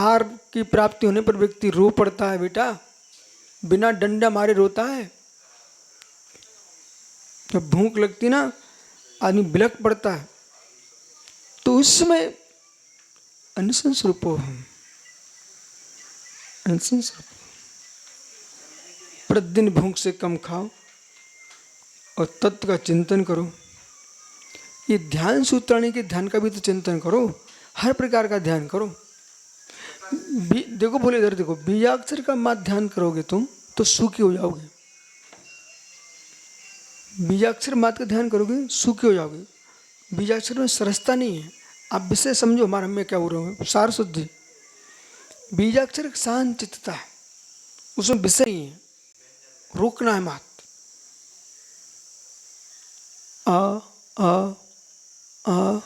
आहार की प्राप्ति होने पर व्यक्ति रो पड़ता है बेटा, बिना डंडा मारे रोता है। जब भूख लगती ना आदमी बिलख पड़ता है, तो उस समय अनशन स्वरूपो हम, अनशन स्वरूप प्रतिदिन भूख से कम खाओ और तत्व का चिंतन करो। ये ध्यान सूत्राणी के ध्यान का भी तो चिंतन करो, हर प्रकार का ध्यान करो। देखो बोले इधर देखो, बीजाक्षर का मत ध्यान करोगे तुम तो सूखे हो जाओगे। बीजाक्षर मात का ध्यान करोगे सूखे हो जाओगे। बीजाक्षर में सरसता नहीं है। आप विषय समझो, हमारा मैं क्या बोल रहा हूँ, सार शुद्धि। बीजाक्षर एक शांत चित्तता है, उसमें विषय नहीं है, रोकना है मात। आ आ आ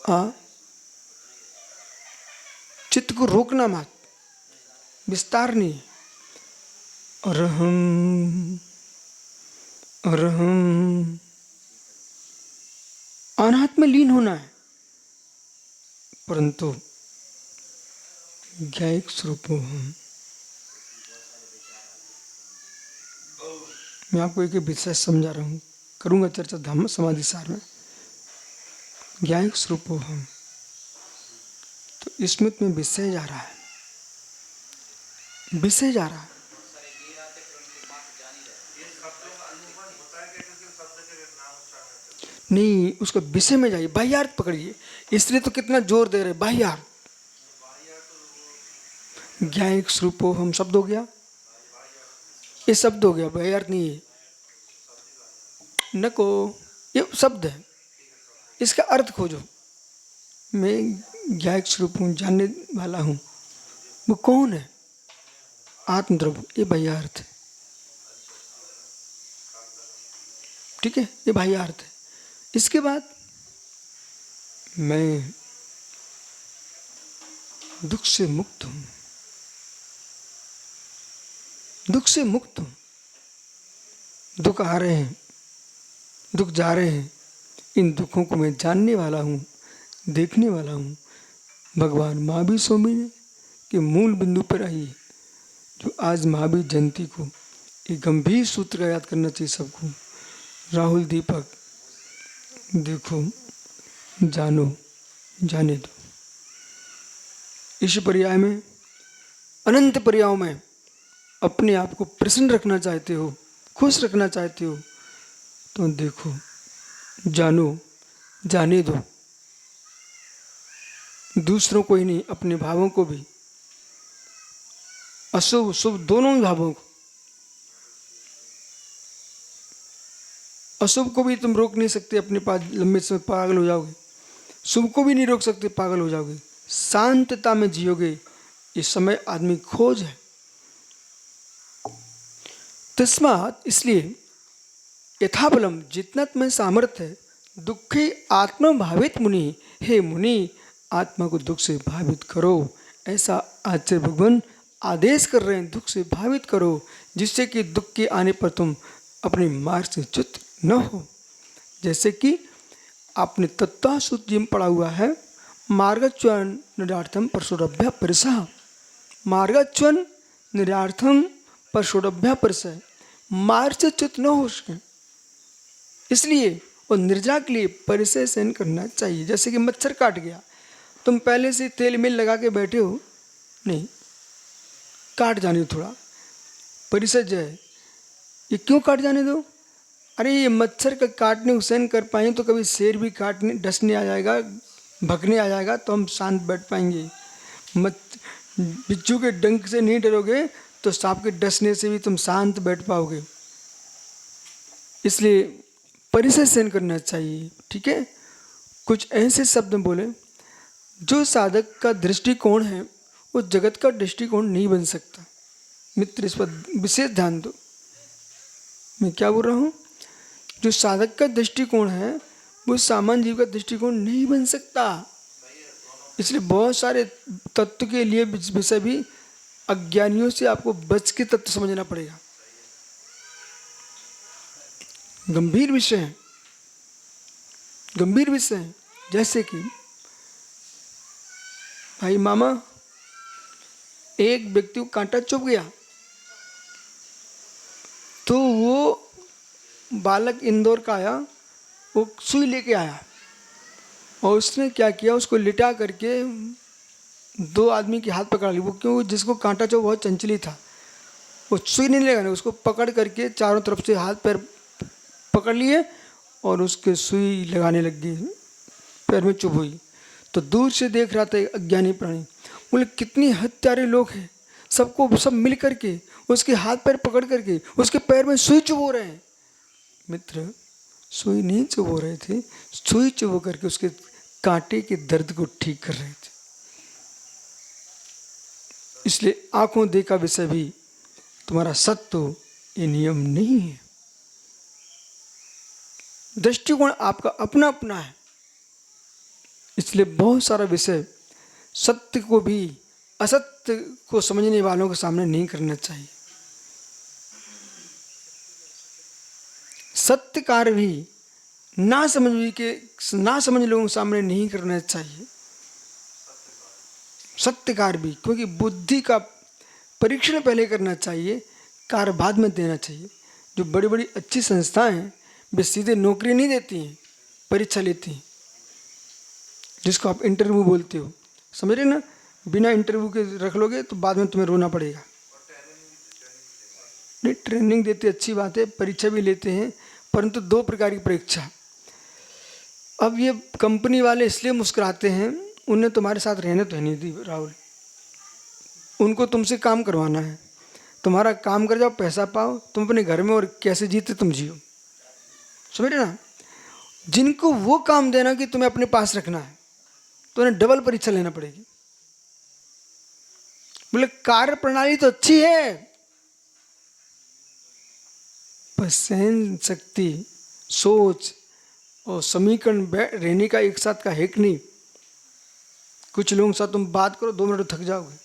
आ, चित्त को रोकना मत, विस्तार नहीं। अरहम अरहम, अनाहत में लीन होना है, परंतु ज्ञायिक स्वरूपो हम। मैं आपको एक विषय समझा रहा हूँ, करूँगा चर्चा धम्म समाधि सार में। ज्ञायिक स्वरूपो हम, तो स्मृत में विषय जा रहा है, विषय जा रहा है। नहीं, उसको विषय में जाइए, बाह्यार्थ पकड़िए। इसलिए तो कितना जोर दे रहे, बाह्यार्थ। ज्ञायिक स्वरूपो हम शब्द हो गया, ये शब्द हो गया, बाह्यार्थ नहीं है। नको ये शब्द है, इसका अर्थ खोजो। मैं ज्ञायिक स्वरूप हूँ, जानने वाला हूँ, वो कौन है? आत्मद्रव्य, ये बाह्यार्थ है। ठीक है, ये बाह्यार्थ है। इसके बाद मैं दुख से मुक्त हूं, दुख से मुक्त हूं। दुख आ रहे हैं, दुख जा रहे हैं, इन दुखों को मैं जानने वाला हूं, देखने वाला हूं। भगवान महावीर स्वामी ने के मूल बिंदु पर आई, जो आज महावीर जयंती को एक गंभीर सूत्र का याद करना चाहिए सबको। राहुल दीपक, देखो, जानो, जाने दो। इस पर्याय में, अनंत पर्यायों में अपने आप को प्रसन्न रखना चाहते हो, खुश रखना चाहते हो, तो देखो, जानो, जाने दो। दूसरों को ही नहीं, अपने भावों को भी, अशुभ शुभ दोनों ही भावों को। अशुभ को भी तुम रोक नहीं सकते, अपने पास लंबे समय पागल हो जाओगे। शुभ को भी नहीं रोक सकते, पागल हो जाओगे। शांतता में जियोगे, इस समय आदमी खोज है। तस्मात्, इसलिए यथाबलम, जितना तुम्हें सामर्थ्य है, दुखी आत्मा भावित मुनि, हे मुनि, आत्मा को दुख से भावित करो। ऐसा आचार्य भगवान आदेश कर रहे हैं, दुख से भावित करो, जिससे कि दुख के आने पर तुम अपने मार्ग से च्युत न हो। जैसे कि आपने तत्वासुत जी में पढ़ा हुआ है, मार्गच्युन निरार्थम परशोरभ्य परिसह। मार्गच्युन निरार्थम परशोरभ्य परिसह, मार्ग से च्युत न हो सके, इसलिए वो निर्जा के लिए परिसय सहन करना चाहिए। जैसे कि मच्छर काट गया, तुम पहले से तेल में लगा के बैठे हो, नहीं, काट जाने दो थोड़ा, परिसय जो है, ये क्यों काट जाने दो? अरे ये मच्छर का काटने सहन कर पाए तो कभी शेर भी काटने डसने आ जाएगा, भगने आ जाएगा, तो हम शांत बैठ पाएंगे। बिच्छू के डंक से नहीं डरोगे तो सांप के डसने से भी तुम शांत बैठ पाओगे। इसलिए परिसर सहन करना चाहिए। ठीक है, कुछ ऐसे शब्द बोले, जो साधक का दृष्टिकोण है वो जगत का दृष्टिकोण नहीं बन सकता। मित्र, इस पर विशेष ध्यान दो। मैं क्या बोल रहा हूँ? जो साधक का दृष्टिकोण है वो सामान्य जीव का दृष्टिकोण नहीं बन सकता। इसलिए बहुत सारे तत्व के लिए विषय भी अज्ञानियों से आपको बच के तत्व समझना पड़ेगा। गंभीर विषय है, गंभीर विषय है। जैसे कि भाई मामा, एक व्यक्ति को कांटा चुभ गया तो वो बालक इंदौर का आया, वो सुई लेके आया और उसने क्या किया, उसको लिटा करके दो आदमी के हाथ पकड़ ली। वो क्यों, जिसको कांटा चुभ बहुत चंचली था, वो सुई नहीं लगाने, उसको पकड़ करके चारों तरफ से हाथ पैर पकड़ लिए और उसके सुई लगाने लग गई, पैर में चुभ हुई। तो दूर से देख रहा था एक अज्ञानी प्राणी, बोले कितनी हत्यारे लोग हैं, सबको सब मिल करके उसके हाथ पैर पकड़ करके उसके पैर में सुई चुभो रहे हैं। मित्र, सुई नहीं चुभो रहे थे, सुई चुभो करके उसके कांटे के दर्द को ठीक कर रहे थे। इसलिए आंखों देखा विषय भी तुम्हारा सत्य, ये नियम नहीं है। दृष्टिकोण आपका अपना अपना है। इसलिए बहुत सारा विषय सत्य को भी असत्य को समझने वालों के सामने नहीं करना चाहिए। सत्य कार्य भी ना समझ लोगों के सामने नहीं करना चाहिए। सत्य कार्य भी, क्योंकि बुद्धि का परीक्षण पहले करना चाहिए, कार्य बाद में देना चाहिए। जो बड़ी बड़ी अच्छी संस्थाएं हैं वे सीधे नौकरी नहीं देती हैं, परीक्षा लेती हैं, जिसको आप इंटरव्यू बोलते हो, समझ रहे ना। बिना इंटरव्यू के रख लोगे तो बाद में तुम्हें रोना पड़ेगा। नहीं, ट्रेनिंग देते अच्छी बात है, परीक्षा भी लेते हैं, परंतु दो प्रकार की परीक्षा। अब ये कंपनी वाले इसलिए मुस्कुराते हैं, उन्हें तुम्हारे साथ रहने तो है नहीं दी राहुल, उनको तुमसे काम करवाना है। तुम्हारा काम कर जाओ, पैसा पाओ, तुम अपने घर में और कैसे जीते तुम जियो, समझ रहे ना। जिनको वो काम देना कि तुम्हें अपने पास रखना है तो उन्हें डबल परीक्षा लेना पड़ेगी। बोले कार्य प्रणाली तो अच्छी है, पर सहन शक्ति, सोच और समीकरण रहने का एक साथ का है कि नहीं। कुछ लोगों के साथ तुम बात करो 2 मिनट थक जाओगे,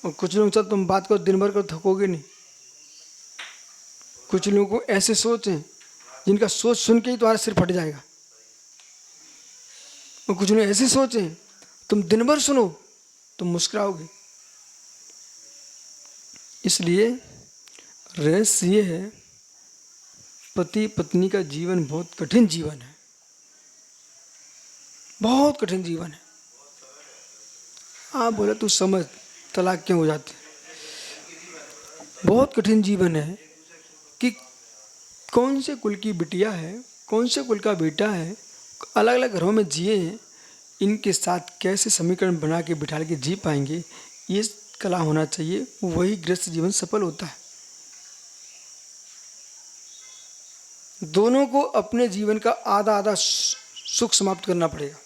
और कुछ लोगों के साथ तुम बात करो दिन भर करो थकोगे नहीं। कुछ लोगों को ऐसे सोच हैं जिनका सोच सुन के ही तुम्हारा सिर फट जाएगा, और कुछ लोग ऐसे सोच हैं तुम दिन भर सुनो तुम मुस्कुराओगे। इसलिए रहस्य ये है, पति पत्नी का जीवन बहुत कठिन जीवन है, बहुत कठिन जीवन है। आप बोला तू समझ तलाक क्यों हो जाते, बहुत कठिन जीवन है कि कौन से कुल की बिटिया है, कौन से कुल का बेटा है, अलग अलग घरों में जिए हैं, इनके साथ कैसे समीकरण बना के बिठा के जी पाएंगे, ये कला होना चाहिए। वही गृहस्थ जीवन सफल होता है। दोनों को अपने जीवन का आधा आधा सुख समाप्त करना पड़ेगा,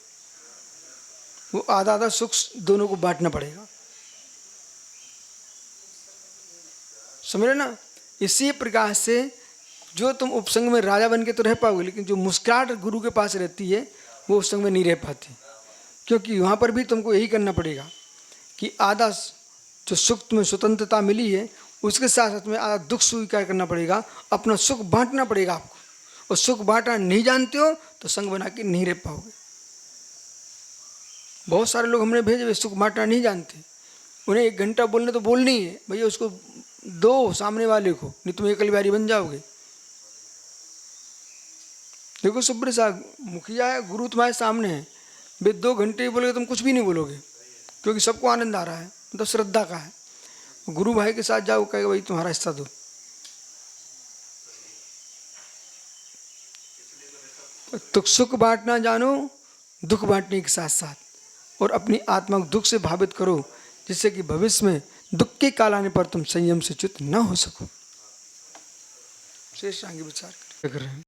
वो आधा आधा सुख दोनों को बांटना पड़ेगा, समझ रहे ना। इसी प्रकार से जो तुम उपसंग में राजा बन के तो रह पाओगे, लेकिन जो मुस्कुराहट गुरु के पास रहती है वो उपसंग में नहीं रह पाती, क्योंकि वहाँ पर भी तुमको यही करना पड़ेगा कि आधा जो सुख तुम्हें स्वतंत्रता मिली है उसके साथ साथ में आधा दुख स्वीकार करना पड़ेगा, अपना सुख बांटना पड़ेगा आपको। और सुख बांटना नहीं जानते हो तो संग बना के नहीं रह पाओगे। बहुत सारे लोग हमने भेजे वे सुख बांटना नहीं जानते, उन्हें 1 घंटा बोलने तो बोलनी है भैया, उसको दो सामने वाले को, नहीं तुम एकल बारी बन जाओगे। देखो सुब्र साहब मुखिया है, गुरु तुम्हारे सामने है, वे 2 घंटे बोलोगे तुम कुछ भी नहीं बोलोगे, क्योंकि सबको आनंद आ रहा है, मतलब श्रद्धा का है। गुरु भाई के साथ जाओ, कहेगा भाई तुम्हारा हिस्सा दो। तो सुख बांटना जानो, दुख बांटने के साथ साथ, और अपनी आत्मा को दुख से भावित करो, जिससे कि भविष्य में दुख के काल आने पर तुम संयम से च्युत न हो सको। शेष आगे विचार कर रहे हैं।